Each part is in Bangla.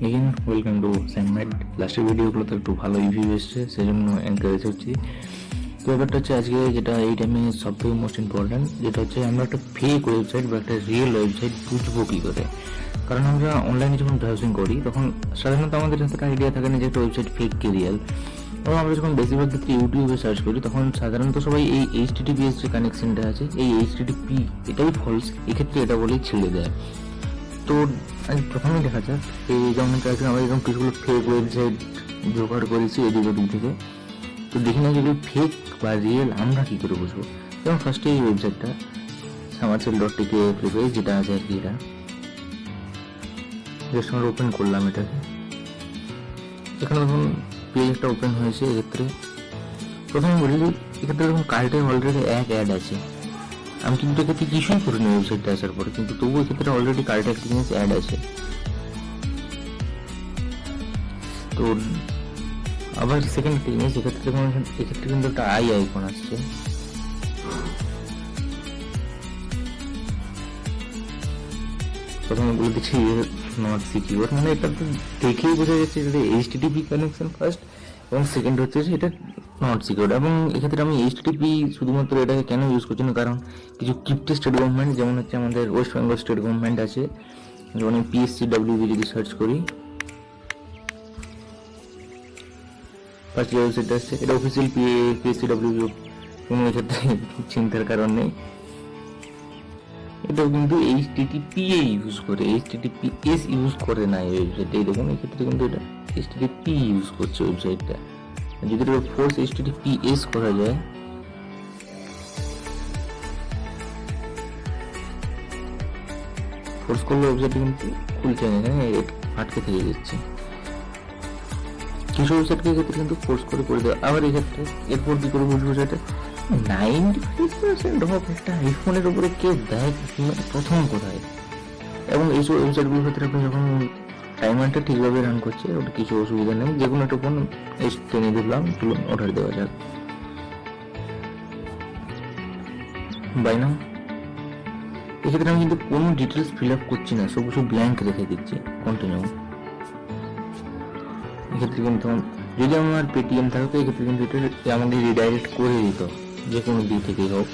Again welcome to স্যামমেড। লাস্টের ভিডিওগুলোতে একটু ভালো রিভিউ এসছে, সেজন্য এনকারেজ হচ্ছি। তো ব্যাপারটা হচ্ছে আজকে যেটা এই টাইমে সব থেকে মোস্ট ইম্পর্ট্যান্ট, যেটা হচ্ছে আমরা একটা ফেক ওয়েবসাইট বা একটা রিয়েল ওয়েবসাইট বুঝবো কী করে। কারণ আমরা অনলাইনে যখন ব্রাউজিং করি তখন সাধারণত আমাদের এতটা আইডিয়া থাকে না যে একটা ওয়েবসাইট ফেক কি রিয়েল। এবং আমরা যখন বেশিরভাগ ক্ষেত্রে ইউটিউবে সার্চ করি তখন সাধারণত সবাই এই HTTPS যে কানেকশনটা আছে, এই HTTP এটাই ফলস, এক্ষেত্রে এটা বলেই ছেড়ে দেয়। তো প্রথমে দেখা যাক এই যেমন আমরা এরকম কিছুগুলো ফেক ওয়েবসাইট জোগাড় করেছি এদিক ওদিক থেকে। তো দেখি না যেগুলো ফেক বা রিয়েল আমরা কী করে বুঝবো। যেমন ফার্স্টে এই ওয়েবসাইটটা samarcel.tk পেজ যেটা আছে আর কি, এটা জাস্ট আমরা ওপেন করলাম এটাকে। এখানে দেখুন পেজ একটা ওপেন হয়েছে। এক্ষেত্রে প্রথমে বলি এক্ষেত্রে দেখুন কার্টে অলরেডি এক অ্যাড আছে। আমি কিন্তু এক্ষেত্রে কিছুই করিনি ওয়েবসাইটটা আসার পরে, কিন্তু তবুও এক্ষেত্রে অলরেডি কার্টে একটা জিনিস অ্যাড আছে। তো আবার সেকেন্ড একটা জিনিস, এক্ষেত্রে কিন্তু একটা আইকন আসছে। প্রথমে বলে দিচ্ছি নট সিকিউর, মানে এটা তো দেখেই বোঝা যাচ্ছে এটা HTTP কানেকশন ফার্স্ট, এবং সেকেন্ড হচ্ছে যে এটা নট সিকিউর। এবং এক্ষেত্রে আমি HTTP শুধুমাত্র এটাকে কেন ইউজ করছি না, কারণ কিছু ক্রিপ্টো স্টেট গভর্নমেন্ট, যেমন হচ্ছে আমাদের ওয়েস্ট বেঙ্গল স্টেট গভর্নমেন্ট আছে, যেমন PSCWB যদি সার্চ করি ফার্স্ট যে ওয়েবসাইট আসছে এটা অফিসিয়াল PSCWB, কোনো এক্ষেত্রে চিন্তার কারণ নেই। এটাও কিন্তু HTTP ইউজ করে, HTTPS ইউজ করে না এই ওয়েবসাইটটা। এই দেখুন এক্ষেত্রে কিন্তু এটা HTTP ইউজ করছে ওয়েবসাইটটা। যদি এটা ফোর্স HTTPS করা যায়, ফোর্স করলে ওয়েবসাইটটা কিন্তু খুলছে না, এখানে আটকে থেকে যাচ্ছে। কিছু ওয়েবসাইটকে এক্ষেত্রে কিন্তু ফোর্স করে দেওয়া। আবার এক্ষেত্রে এরপর কি করে বুঝবো সেটা 95% অফ একটা আইফোনের উপরে কেউ দেয় প্রথম কোথায়। এবং এইসব ওয়েবসাইটগুলোর ক্ষেত্রে আপনি যখন টাইমারটা ঠিকভাবে রান করছে ওটা কিছু অসুবিধা নেই, যে কোনো একটা ফোন টেনে দিলাম, চলুন অর্ডার দেওয়া যাক। বাই নাও। এক্ষেত্রে আমি কিন্তু কোনো ডিটেলস ফিল আপ করছি না, সব কিছু ব্ল্যাঙ্ক রেখে দিচ্ছি। কন্টিনিউ। এক্ষেত্রে কিন্তু যদি আমার পেটিএম থাকতো এক্ষেত্রে কিন্তু এটা আমাকে রিডাইরেক্ট করে দিত যে কোনো দিক থেকেই হোক।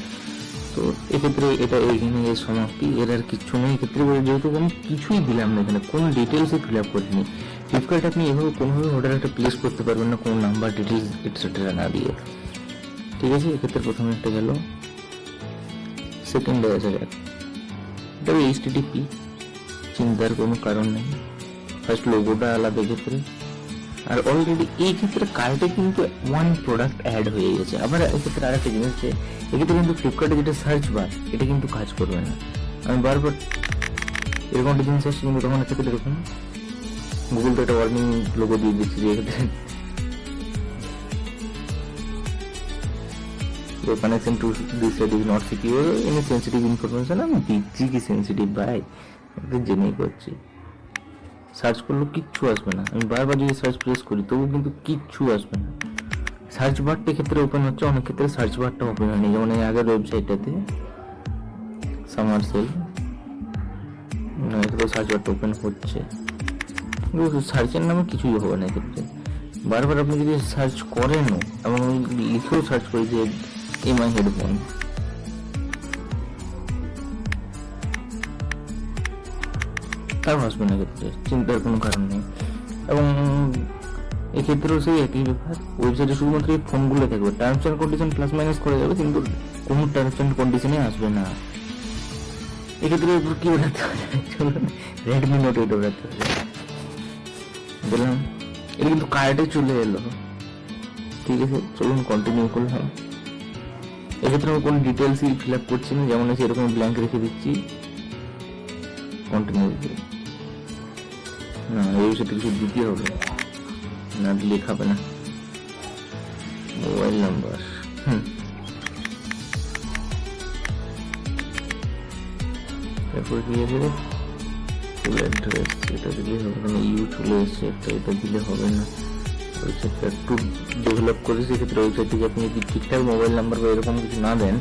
তো এক্ষেত্রে এটা এইখানে এর সমাপ্তি, এর আর কিচ্ছু নেই। এক্ষেত্রে যেহেতু আমি কিছুই দিলাম না, এখানে কোনো ডিটেলসই ফিল আপ করিনি। ফ্লিপকার্টে আপনি এভাবে কোনোভাবে অর্ডার একটা প্লেস করতে পারবেন না কোনো নাম্বার ডিটেলস এটসেট্রা না দিয়ে। ঠিক আছে, এক্ষেত্রে প্রথমে একটা গেল, সেকেন্ডে আছে যাক, এটা HTTP, চিন্তার কোনো কারণ নেই। ফার্স্ট লোগোটা আলাদা ক্ষেত্রে, আর অলরেডি এই ক্ষেত্রে কার্টে কিন্তু ওয়ান প্রোডাক্ট অ্যাড হয়ে গেছে। আবার এক্ষেত্রে আরেকটা জিনিস আছে, এক্ষেত্রে কিন্তু ফ্লিপকার্টে যেটা সার্চ বার এটা কিন্তু কাজ করবে না। আমি বারবার এরকম একটা জিনিস আসছে, কিন্তু তখন ক্ষেত্রে এরকম গুগল তো একটা ওয়ার্নিং লোগো দিয়ে দিচ্ছে যে এক্ষেত্রে connection to this site is not secure, any sensitive information. আমি দিচ্ছি কি সেন্সিটিভ ভাই, একটু জেনেই করছি। সার্চ করলেও কিচ্ছু আসবে না। আমি বারবার যদি সার্চ প্রেস করি তবুও কিন্তু কিচ্ছু আসবে না। সার্চ বারটা ক্ষেত্রে ওপেন হচ্ছে, অনেক ক্ষেত্রে সার্চ বারটা ওপেন হয়নি। যেমন এই আগের ওয়েবসাইটটাতে সামারসেল, এক্ষেত্রে সার্চ বারটা ওপেন হচ্ছে, কিন্তু সার্চের নামে কিছুই হবে না। এক্ষেত্রে বারবার আপনি যদি সার্চ করেনও, এবং লিখেও সার্চ করি যে MI হেডফোন, তাও আসবে না। ক্ষেত্রে চিন্তার কোনো কারণ নেই। এবং এক্ষেত্রেও সেই একই ব্যাপার, ওয়েবসাইটে শুধুমাত্র এই ফোনগুলো থাকবে, terms and condition plus minus করে যাবে, কিন্তু কোনো টার্মস অ্যান্ড কন্ডিশনে আসবে না। এক্ষেত্রে কি ওঠাতে হবে, চলুন রেডমি নোট 8 ওঠাতে হবে। বললাম এটা কিন্তু কার্ডে চলে এলো। ঠিক আছে, চলুন কন্টিনিউ করলাম। এক্ষেত্রে আমি কোনো ডিটেলসই ফিল আপ করছি না, যেমন আছে এরকম ব্ল্যাঙ্ক রেখে দিচ্ছি, কন্টিনিউ। না, এই সাথে কিছু দিতে হবে, না দিলে খাবে না। মোবাইল নাম্বার, তারপর কি আছে ফুল অ্যাড্রেস, এটা দিলে হবে না। চলে এসছে একটা, এটা দিলে হবে না। ওয়েবসাইটটা একটু ডেভেলপ করে সেক্ষেত্রে ওয়েবসাইট থেকে আপনি যদি ঠিকঠাক মোবাইল নাম্বার বা এরকম কিছু না দেন,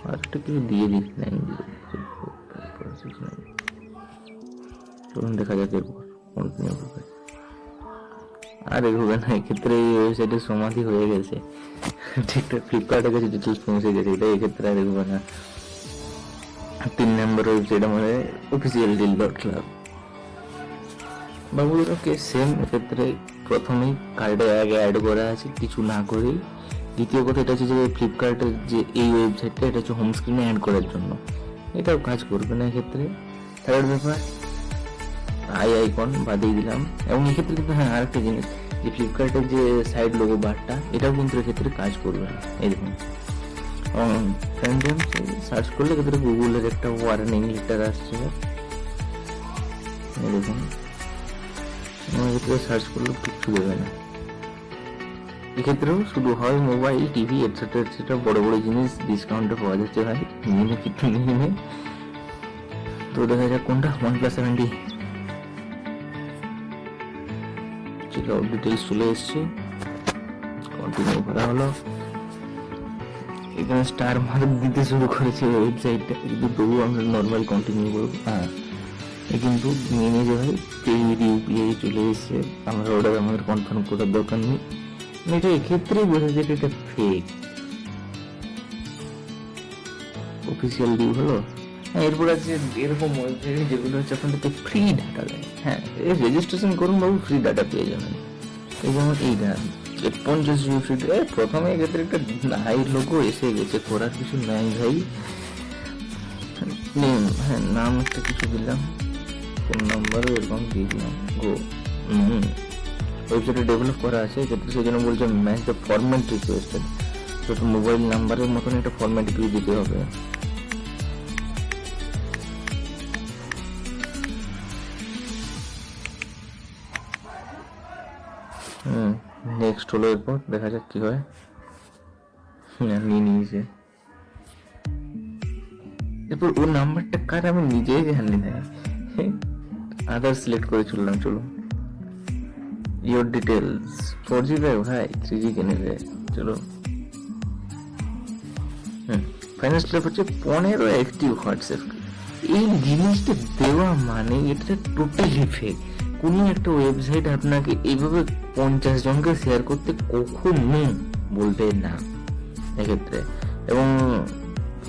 আর একটা কিছু দিয়ে দিচ্ছি। চলুন দেখা যাক এরপর কন্টিনিউ করবে। আর এগোবে না, এক্ষেত্রে এই ওয়েবসাইটের সমাধি হয়ে গেছে, ঠিকঠাক ফ্লিপকার্টের কাছে ডিটেলস পৌঁছে গেছে, এটা এক্ষেত্রে আর এগোবে না। 3 নম্বর ওয়েবসাইট আমাদের অফিসিয়াল ডিল ডট ক্লাব। বাবুগুলোকে সেম এক্ষেত্রে প্রথমেই কার্ডে আগে অ্যাড করা আছে কিছু না করেই। দ্বিতীয় কথা এটা হচ্ছে যে ফ্লিপকার্টের যে এই ওয়েবসাইটটা এটা হচ্ছে হোম স্ক্রিনে অ্যাড করার জন্য, এটাও কাজ করবে না এক্ষেত্রে। থার্ড ব্যাপার আইকন বাদিয়ে দিলাম। এবং এক্ষেত্রে কিন্তু হ্যাঁ আরেকটা জিনিস, যে ফ্লিপকার্টের যে সাইড লোগো বারটা এটাও কিন্তু এক্ষেত্রে কাজ করবে না। এই দেখুন সার্চ করলে ক্ষেত্রে গুগলের একটা ওয়ার্নিং লেটার আসছে, এই দেখুন এক্ষেত্রে সার্চ করলে কিচ্ছু দেবে না। এক্ষেত্রেও শুধু হয় মোবাইল, টিভি এটসেট্রা এটসেট্রা বড় বড় জিনিস ডিসকাউন্টে পাওয়া যাচ্ছে ভাই, নিয়ে কিছু নিয়ে। তো দেখা যাক কোনটা OnePlus 7T check out details চলে এসছে, কন্টিনিউ করা হলো। এখানে স্টার মার্ক দিতে শুরু করেছে ওয়েবসাইটটা, কিন্তু তবু আমরা নর্মাল কন্টিনিউ করবো। হ্যাঁ কিন্তু মেনে যে ভাই পেইড ইউপিআই চলে এসছে, আমরা অর্ডার আমাদের কনফার্ম করার দরকার নেই। এটা এক্ষেত্রেই বোঝা যায় এটা ফেক। অফিসিয়াল ডিউ হলো। হ্যাঁ এরপর আছে এরকম ওয়েবসাইট যেগুলো হচ্ছে আপনাদেরকে ফ্রি ডাটা দেয়। হ্যাঁ রেজিস্ট্রেশন করুন বাবু, ফ্রি ডাটা পেয়ে যাবেন। এই যেমন এইটা 50 ওয়েবসাইট, প্রথমে এক্ষেত্রে একটা হাই লোগো এসে গেছে, করার কিছু নাই ভাই। নেম, হ্যাঁ নাম একটা কিছু দিলাম, ফোন নাম্বারও এরকম দিয়ে দিলাম। গো ওয়েবসাইটে ডেভেলপ করা আছে এক্ষেত্রে, সেই জন্য বলছে ম্যাচ দ্য ফরম্যাট রিকোয়েস্টেড। তো মোবাইল নাম্বারের মতন একটা ফরম্যাট দিয়ে দিতে হবে। নেক্সট হলো, এরপর দেখা যাক কি হয়। নিয়ে নিয়েছে, এরপর ওর নাম্বারটা কার আমি নিজেই জানি না, আদার সিলেক্ট করে চললাম। চলো ইয়োর ডিটেলস 4G ভাই 3G কে নেবে। চলো ফাইনাল স্টেপ হচ্ছে 15 অ্যাক্টিভ হোয়াটসঅ্যাপ। এই জিনিসটা দেওয়া মানে এটা টোটালি ফেক। কোনো একটা ওয়েবসাইট আপনাকে এইভাবে 50 জনকে শেয়ার করতে কখনো বলবে না এক্ষেত্রে। এবং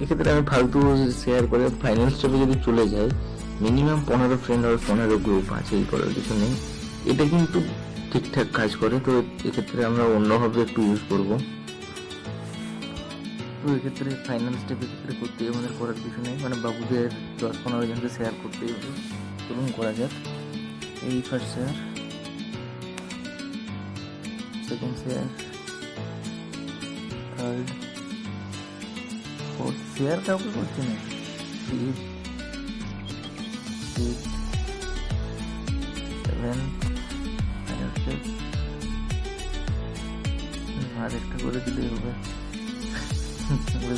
এক্ষেত্রে আমি ফালতু শেয়ার করে ফাইনাল স্টেপে যদি চলে যাই, মিনিমাম 15 ফ্রেন্ড আর 15 গ্রুপ আছে, এই করার কিছু নেই। এটা কিন্তু ঠিকঠাক কাজ করে। তো এক্ষেত্রে আমরা অন্যভাবে একটু ইউজ করবো। তো এক্ষেত্রে ফাইনাল স্টেপ এক্ষেত্রে করতেই আমাদের করার কিছু নেই, মানে বাবুদের 10-15 জনকে শেয়ার করতেই হবে। চলুন করা যাক। এই first share, second share, third, fourth share কাউকে করছি না, ফিফথ, সিক্স, সেভেন, আর একটা করে দিলেই হবে।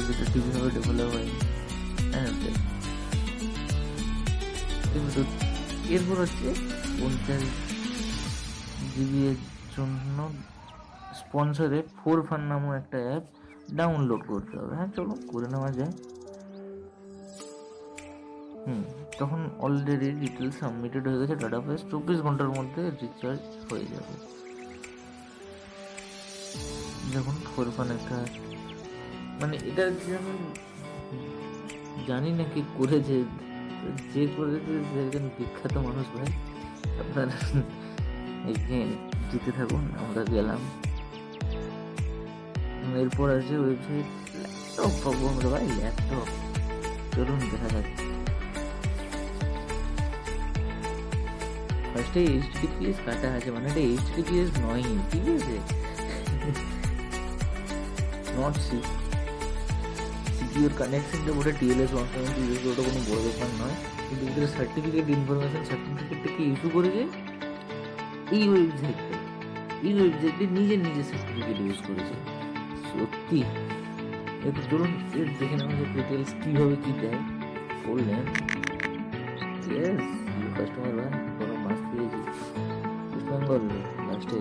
যেটা ঠিকভাবে ডেভেলপ হয়। এরপর হচ্ছে 50 GB এর জন্য স্পন্সরে ফোরফান নামক একটা অ্যাপ ডাউনলোড করতে হবে। হ্যাঁ চলো করে নেওয়া যায়। তখন অলরেডি ডিটেলস সাবমিটেড হয়ে গেছে, ডাটাবেস 24 ঘন্টার মধ্যে রিচার্জ হয়ে যাবে। যখন ফোরফান একটা, মানে এটা আমি জানি না কি করেছে, যে করেছে সে একজন বিখ্যাত মানুষ ভাই। আপনারা জিতে থাকুন, আমরা গেলাম। এরপর আছে ওয়েবসাইট ল্যাপটপ পাবো আমরা ভাই, ল্যাপটপ। চলুন দেখা যাক। ফার্স্টে HTTPS কাটা আছে, মানে এটা HTTPS নয়, ঠিক আছে, নট সিকিউর কানেকশনটা ওটা TLS 1.2, ওটা কোনো বড় ব্যাপার নয়। কিন্তু এদের সার্টিফিকেট ইনফরমেশন সার্টিফিকেটটাকে ইস্যু করেছে এই ওয়েবসাইটটা। এই ওয়েবসাইটে নিজের সার্টিফিকেট ইউজ করেছে। সত্যি এর ধরুন এর দেখে নেওয়া যে ডিটেলস কীভাবে কী দেয় বললেন। ইয়েস কাস্টমার ভাই, কোনো মাস পেয়েছি ওয়েস্ট বেঙ্গল লাস্টে।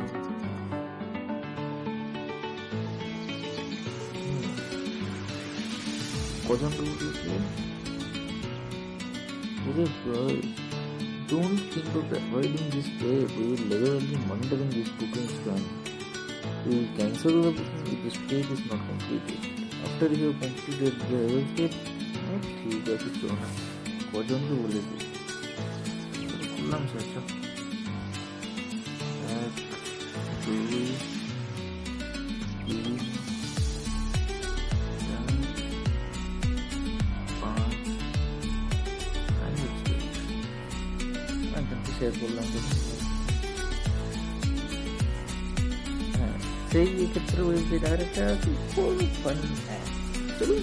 কজন don't think of avoiding this step. We will regularly monitoring this booking scan. We will cancel the booking if the step is not completed. After you have completed the website, ঠিক আছে চলো না কজনকে বলেছি করলাম স্যার এক দুই তিন চার পাঁচ শেয়ার করলাম হ্যাঁ সেই ক্ষেত্রে ওয়েবসাইট আর একটা ফুল ফান চলুন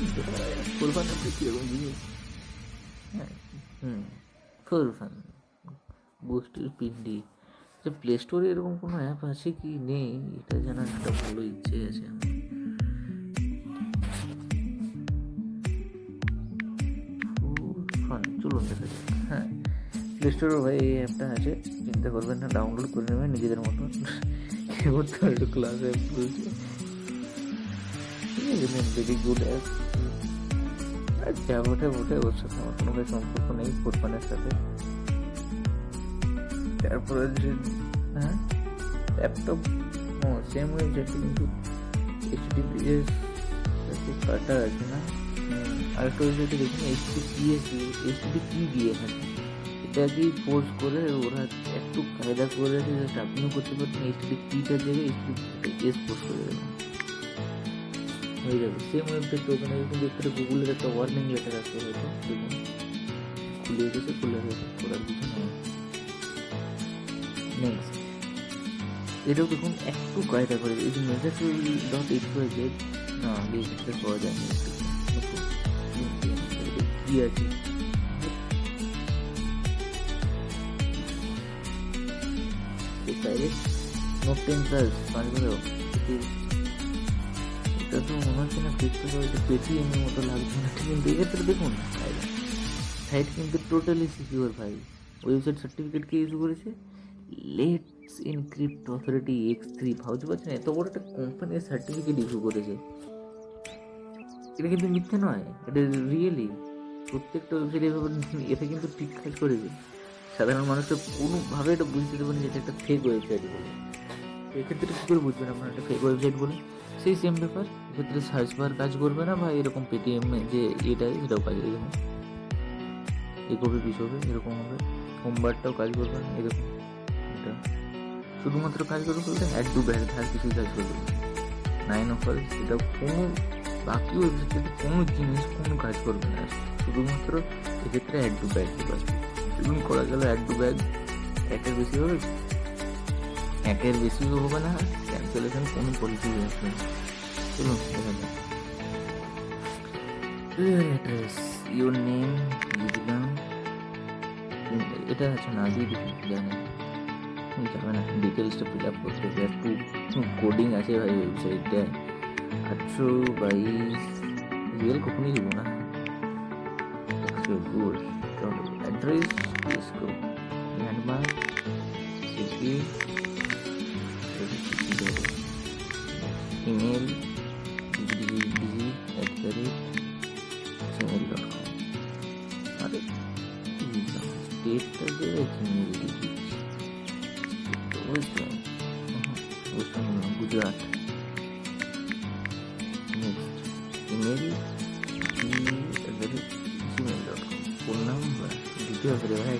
ফুল ফান আপনি কীরকম জিনিস হ্যাঁ ফুল ফান বুস্টের পিন্ডি যে প্লে স্টোরে এরকম কোনো অ্যাপ আছে কি নেই এটা জানার একটা ভালো ইচ্ছে আছে আমার ফান চলুন দেখা যাক হ্যাঁ প্লে স্টোরে ভাই এই অ্যাপটা আছে চিন্তা করবেন না ডাউনলোড করে নেবেন নিজেদের মতো এবার তো একটু ক্লাস অ্যাপ বলছে ভেরি গুড অ্যাপ যা বটে ওর সাথে আমার কোনো সম্পর্ক নেই ফুটপানের সাথে তারপরে হ্যাঁ ল্যাপটপ সেম ওয়েবসাইটে কিন্তু HTTPS কাটা আছে না আরেকটা ওয়েবসাইটে দেখুন HTTP দিয়ে থাকে এটাকে ফোর্স করে ওরা একটু কায়দা করে রাখে জাস্ট আপনিও করতে পারছেন HTTPটার জায়গায় HTTPS ফোর্স করে দেবেন হয়ে যাবে সেম ওয়েবসাইটটা ওখানে কিন্তু একটা গুগলের একটা ওয়ার্নিং লেটার আসতে হয়তো দেখুন খুলে গেছে করার কিছু নেই নেক্সট এটাও দেখুন একটু কায়দা করে এই যে মেসেজ.xyz না আগে এটা পাওয়া যায়নি কি আছে ডাইরেক্ট নোট 10+ পারবেও এটা তো মনে হচ্ছে না পেটিএমের মতো লাগছে না কিন্তু এক্ষেত্রে দেখুন সাইট কিন্তু টোটালি সিকিউর ভাই ওয়েবসাইট সার্টিফিকেট কে ইস্যু করেছে লেটস এনক্রিপ্ট অথরিটি X3 ভাবতে পারছেন এত বড় একটা কোম্পানির সার্টিফিকেট ইস্যু করেছে এটা কিন্তু মিথ্যে নয় এটা রিয়েলি প্রত্যেকটা ওয়েবসাইট এভাবে এটা কিন্তু ঠিক কাজ করেছে সাধারণ মানুষকে কোনোভাবে এটা বুঝতে দেবে না যে এটা একটা ফেক ওয়েবসাইট বলে এক্ষেত্রে কী করে বুঝবেন আপনার একটা ফেক ওয়েবসাইট বলে সেই সেম ব্যাপার এক্ষেত্রে সার্চ বার কাজ করবে না বা এরকম পেটিএমে যে এটা সেটাও কাজ করবে না এগোবে পিস হবে এরকম হবে হোমবারটাও কাজ করবে না এরকম এটা শুধুমাত্র কাজ করবে বলতে অ্যাড টু ব্যাড আর কিছুই কাজ করবে 9 অফার এটা কোনো বাকি ওয়েবসাইটে কোনো জিনিস কোনো কাজ করবে না শুধুমাত্র এক্ষেত্রে অ্যাড টু ব্যাড এবং করা গেল অ্যাড টু ব্যাড একের বেশি হবে একের বেশিও হবে না ক্যান্সেলেশন কোনো পলিসি আসবে না চলুন দেখা যাক অ্যাড্রেস ইউর নেম দিয়ে দিলাম এটা আছে না দিয়ে দিলাম জানেন যাবে না ডিটেলসটা ফিল আপ করতে হবে একটু কোডিং আছে ভাই ওয়েবসাইটটা 822 রিয়েল কখনই দেবো না গুড অ্যাড্রেস इसको लैंडमार्क सिटी ईमेल gmail.com अरे स्टेट का Gujarat next email gmail.com phone number details रहे भाई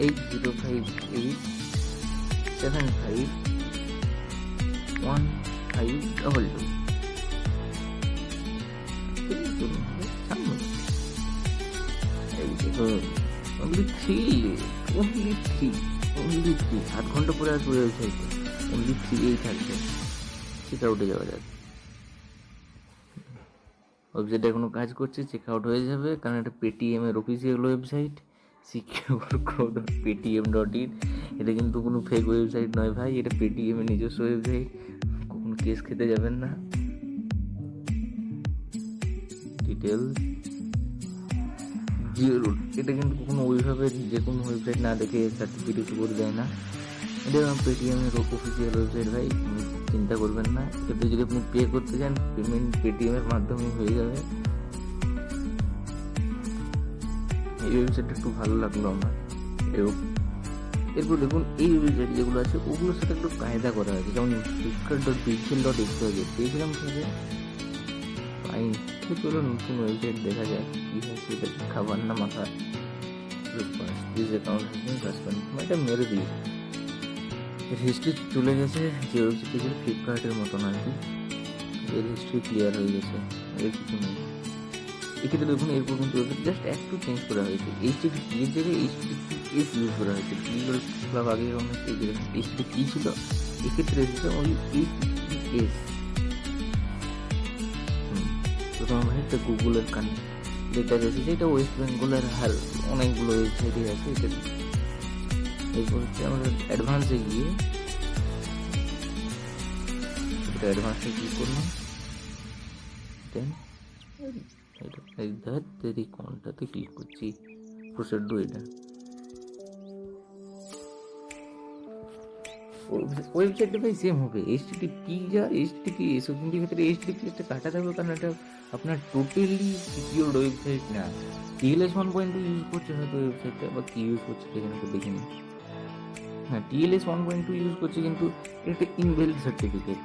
8058751522 only three 8 ঘন্টা পরে আসবে ওয়েবসাইটে only 3 থাকবে চেক আউটে যাওয়া যাবে ওয়েবসাইটে এখনো কাজ করছে চেক আউট হয়ে যাবে কারণ এটা পেটিএম এর অফিসিয়াল ওয়েবসাইট secure.ptm.in এটা কিন্তু কোনো ফেক ওয়েবসাইট নয় ভাই এটা পেটিএম এর নিজস্ব ওয়েবসাইট কখনো কেস খেতে যাবেন না ডিটেলস জিরো এটা কিন্তু কখনো ওইভাবে যে কোনো ওয়েবসাইট না দেখে সার্টিফিকেট করে দেয় না এটা পেটিএম এর অফিসিয়াল ওয়েবসাইট ভাই চিন্তা করবেন না এতে যদি আপনি পে করতে চান পেমেন্ট পেটিএম এর মাধ্যমে হয়ে যাবে এই ওয়েবসাইটটা একটু ভালো লাগলো আমার এরপর দেখুন এই ওয়েবসাইট যেগুলো আছে ওগুলোর সাথে একটু কায়দা করা হয়েছে, যেমন flipkart.pixel.xyz পেয়েছিলাম থেকে পাইনি। তো চলো নতুন ওয়েবসাইট দেখা যাক কী হয় সেটা, খাবার না মাথা। দিস অ্যাকাউন্ট এটা মেরে দিয়েছে, হিস্ট্রি চলে গেছে যে ওয়েবসাইটে ছিল ফ্লিপকার্টের মতন আর কি, এর হিস্ট্রি ক্লিয়ার হয়ে গেছে, এর কিছু নেই। এক্ষেত্রে দেখুন এরপর কিন্তু জাস্ট একটু চেঞ্জ করা হয়েছে, এইচটিটিপি এর জায়গায় এইচটিটিপিএস ইউজ করা হয়েছে। গুগল ক্লাব আগে অনেক এইচটিটিপি ছিল, এক্ষেত্রে এসেছে ওই এইচটিটিপিএস। তো তোমার ভাই একটা গুগলের যেটা এসেছে এটা ওয়েস্ট বেঙ্গলের হার অনেকগুলো ওয়েবসাইটে আছে। এটা এরপর হচ্ছে আমরা অ্যাডভান্সে গিয়ে অ্যাডভান্সে ক্লিক করলাম, দেন এই কোনটাতে ক্লিক করছি, প্রসেড টু এটা। ওয়েবসাইটটা ভাই সেম হবে, এইচটিটিপি যা এইচটিটিপি এসব, কিন্তু এক্ষেত্রে এইচটিটিপিএসটা কাটা থাকবে কারণ এটা আপনার টোটালি সিকিউরড ওয়েবসাইট না। TLS 1.2 ইউজ করছে হয়তো ওয়েবসাইটটা, বা কি ইউজ করছে সেখানে তো দেখিনি। হ্যাঁ, TLS 1.2 ইউজ করছে, কিন্তু এটা ইনভ্যালিড সার্টিফিকেট।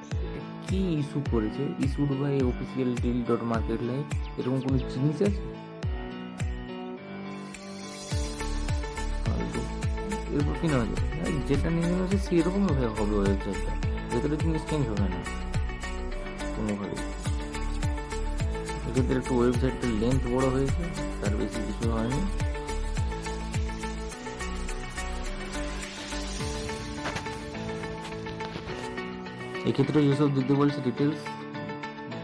কি ইস্যু করেছে, issued by official deal dot market live, এরকম কোনো জিনিস আছে? এরপর কি না হচ্ছে যেটা নিয়ে হচ্ছে সেরকম হবে ওয়েবসাইটটা, ভেতরে জিনিস চেঞ্জ হবে না কোনোভাবে। এক্ষেত্রে একটু ওয়েবসাইটটার লেন্থ বড় হয়েছে, তার বেশি কিছু হয়নি। এক্ষেত্রে যেসব দিতে বলছে ডিটেলস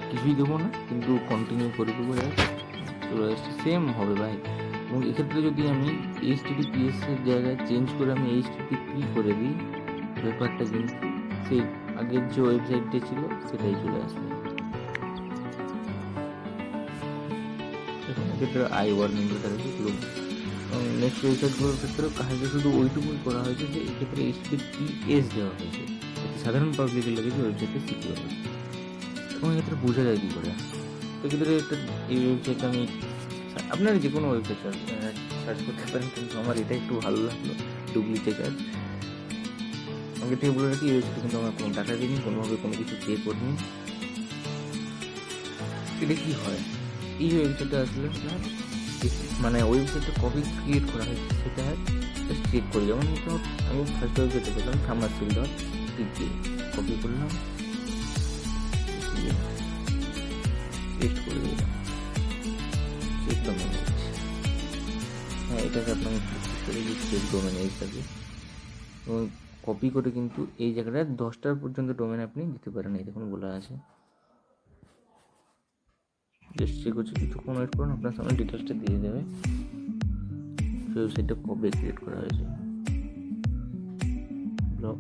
কিছুই দেবো না, কিন্তু কন্টিনিউ করে দেবো, চলে আসছে সেম হবে ভাই। এবং এক্ষেত্রে যদি আমি এইচটিটিপিএস এর জায়গায় চেঞ্জ করে আমি এইচটিটিপি করে দিই, ব্যাপারটা কিন্তু সেই আগের যে ওয়েবসাইটটা ছিল সেটাই চলে আসবে। এক্ষেত্রে আই ওয়ার্নিং লেটার আছে, নেক্সট ওয়েবসাইটগুলোর ক্ষেত্রে কাজটা শুধু ওইটুকুই করা হয়েছে যে এক্ষেত্রে এইচটিটিপিএস দেওয়া হয়েছে, সাধারণ পাবলিকের লাগে যে ওয়েবসাইটটা সিকিউর হবে। এবং এক্ষেত্রে বোঝা যায় কী করে। তো এক্ষেত্রে এই ওয়েবসাইটটা আমি আপনারা যে কোনো ওয়েবসাইট সার্চ করতে পারেন, কিন্তু আমার এটা একটু ভালো লাগলো, ডুপ্লিকেট অ্যাড। আমাকে থেকে বলে রাখি এই ওয়েবসাইটে কিন্তু আমার কোনো টাকা দিইনি, কোনোভাবে কোনো কিছু পে করিনি। এটা কী হয়, এই ওয়েবসাইটটা আসলে আপনার মানে ওয়েবসাইটটা কবে ক্রিয়েট করা হয়েছে সেটা জাস্ট চেক করি। যেমন আমি ফার্স্ট ওয়েবসাইটে পেলাম pharmacy.pk, কপি করলাম, পেস্ট করে দিলাম, চেক ডোমেন এজ। হ্যাঁ, এটাকে আপনাকে ক্লিক করে চেক ডোমেন এজ থাকে, এবং কপি করে কিন্তু এই জায়গাটায় 10টার পর্যন্ত ডোমেন আপনি দিতে পারেন। এই দেখুন বলা আছে, জাস্ট চেক হচ্ছে, কিছুক্ষণ ওয়েট করুন, আপনার সামনে ডিটেলসটা দিয়ে দেবে ওয়েবসাইটটা কবে ক্রিয়েট করা হয়েছে। ব্লক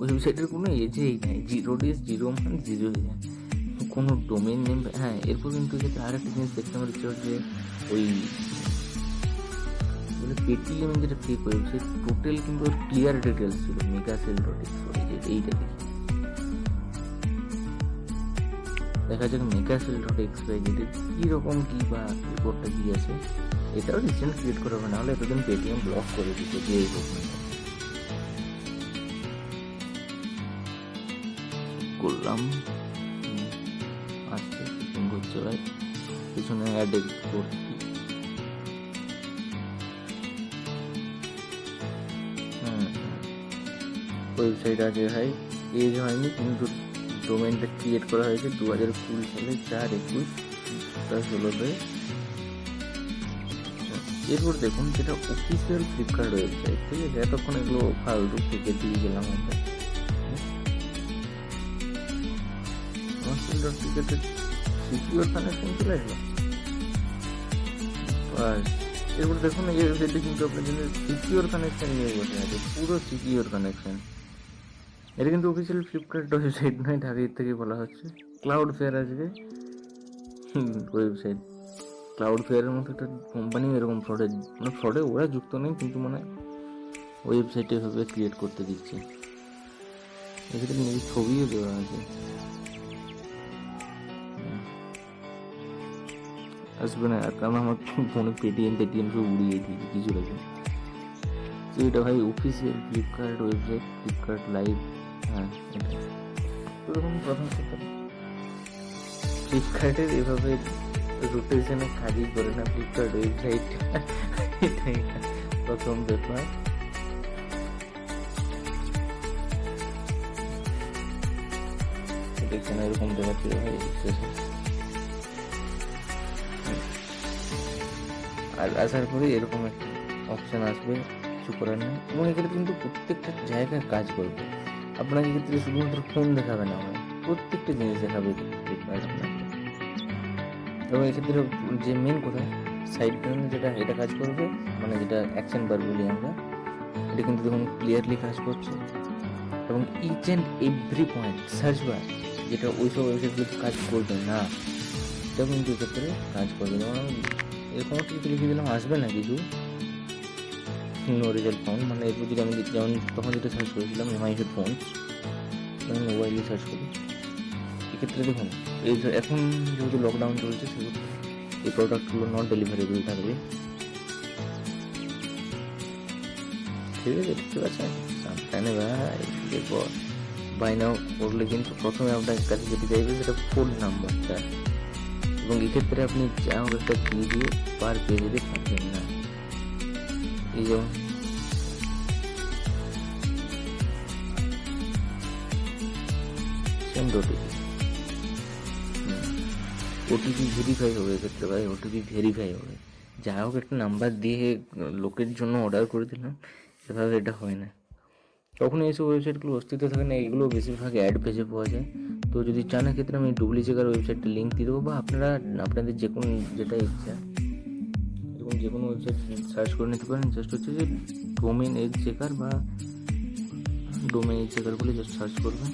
ওয়েবসাইটের কোনো এজেই নাই, 0 days 0 month 0 year, কোনো ডোমেন নেম। হ্যাঁ, এরপর কিন্তু এক্ষেত্রে আর একটা জিনিস দেখতে আমার ইচ্ছে হচ্ছে, ওই পেটিএম যেটা ফেক ওয়েবসাইট, টোটাল কিন্তু ওর ক্লিয়ার ডিটেলস ছিল megasell.xyz। এইটা দেখি দেখা যাক megasell.xyz কীরকম কী বা রিপোর্টটা কী আছে। এটাও রিসেন্ট ক্রিয়েট করা হবে, নাহলে এতদিন পেটিএম ব্লক করে দিতে যেই হোক না। করলাম, আজকে শুটিং করছে ভাই, পিছনে অ্যাড করছি। ওয়েবসাইট আছে ভাই, এজ হয়নি, কিন্তু ডোমেনটা ক্রিয়েট করা হয়েছে 2020 সালে 4/21/16-তে। এরপর দেখুন যেটা অফিসিয়াল ফ্লিপকার্ট ওয়েবসাইট, ঠিক আছে, এতক্ষণ এগুলো ফালতু থেকে দিয়ে গেলাম আমরা। সিকিউর কানেকশন চলে আসলো, বাস। এরপর দেখুন এই ওয়েবসাইটে কিন্তু আপনার জন্য সিকিউর কানেকশন নিয়ে বসে আছে, পুরো সিকিউর কানেকশন। এটা কিন্তু অফিসিয়াল ফ্লিপকার্ট ওয়েবসাইট নয়, ঢাকার থেকে বলা হচ্ছে। ক্লাউডফেয়ার আসবে ওয়েবসাইট, ক্লাউডফেয়ারের মতো একটা কোম্পানি এরকম ফ্রডে ওরা যুক্ত নেই, কিন্তু মানে ওয়েবসাইটে এভাবে ক্রিয়েট করতে দিচ্ছে। এক্ষেত্রে নিজের ছবিও দেওয়া আছে, আসবে না, কারণ আমার ফোনে পেটিএম সব উড়িয়ে দিয়েছি কিছু রকম। তো এটা ভাই official Flipkart website, Flipkart live. হ্যাঁ এটা ওরকম প্রথম কথা ফ্লিপকার্টের এভাবে রোটেশনে কাজই করে না ফ্লিপকার্ট ওয়েবসাইট, এটাই প্রথম ব্যাপার। দেখছেন এরকম দেখাচ্ছে ভাই শেষে। আর আসার পরে এরকম একটা অপশান আসবে, কিছু করার নেই। এবং এক্ষেত্রে কিন্তু প্রত্যেকটা জায়গায় কাজ করবে, আপনাকে ক্ষেত্রে শুধুমাত্র ফোন দেখাবে না ভাই, প্রত্যেকটা জিনিস দেখাবে ফ্লিপকার্ট আপনাকে। এবং এক্ষেত্রে যে মেন কথা সাইড প্যানেল যেটা এটা কাজ করবে, মানে যেটা অ্যাকশন বার বলি আমরা, এটা কিন্তু দেখুন ক্লিয়ারলি কাজ করছে। এবং each and every point search bar, যেটা ওইসব ওয়েবসাইটগুলোতে কাজ করবে না, এটা কিন্তু এক্ষেত্রে কাজ করবে। যেমন আমি এরকম একটা কিছু লিখে দিলাম, আসবে না কিছু নো রেজাল্ট ফাউন্ড, মানে এরপর যদি আমি যেমন তখন যেটা সার্চ করেছিলাম এমআই হেডফোনস, আমি মোবাইলে সার্চ করি, এক্ষেত্রে দেখুন এই এখন যেহেতু লকডাউন চলছে সেহেতু এই প্রোডাক্টগুলো নট ডেলিভারেবল থাকবে। ঠিক আছে, দেখতে পাচ্ছেন সাবধানে ভাই, দেখবো বাই নাও করলে কিন্তু প্রথমে আপনার কাছে যেতে চাইবে সেটা ফোন নাম্বারটা, এবং এক্ষেত্রে আপনি যা হোক একটা দিয়ে দিয়ে পার পেয়ে যেতে পারবেন না। এই যেমন সেন্ড ওটিপি ভেরিফাই হবে এক্ষেত্রে ভাই, ওটিপি ভেরিফাই হবে। যা হোক একটা নাম্বার দিয়ে লোকের জন্য অর্ডার করে দিলাম, এভাবে এটা হয় না। কখনো এইসব ওয়েবসাইটগুলো অস্তিত্ব থাকে না, এগুলো বেশিরভাগ অ্যাড পেজে পাওয়া যায়। তো যদি চান ক্ষেত্রে আমি ডুপ্লিকেটার ওয়েবসাইটটা লিঙ্ক দিয়ে দেবো, বা আপনারা আপনাদের যে কোনো যেটা ইচ্ছা এরকম যে কোনো ওয়েবসাইট সার্চ করে নিতে পারেন। জাস্ট হচ্ছে যে ডোমেন এজ চেকার বা ডোমেন এজ চেকার বলে জাস্ট সার্চ করবেন।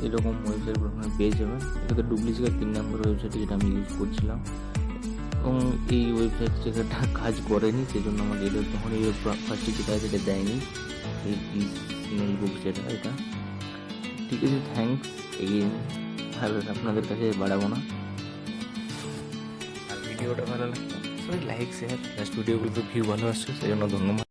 এরকম ওয়েবসাইটগুলো আপনারা পেয়ে যাবেন। এটা ডুপ্লিকেট 3 নম্বর ওয়েবসাইট যেটা আমি ইউজ করছিলাম, এবং এই ওয়েবসাইট যেটা কাজ করেনি, সেজন্য আমাকে এটা তখন এই ফার্স্টে যেটা আছে এটা দেয়নি, এই ইমেল বুক যেটা এটা। ঠিক আছে, থ্যাংকস এগেইন। আর আপনাদের কাছে বাড়াবো না। আর ভিডিওটা ভালো লাগতো লাইক শেয়ার, লাস্ট ভিডিওগুলো তো ভিউ ভালো আসছে, সেই জন্য ধন্যবাদ।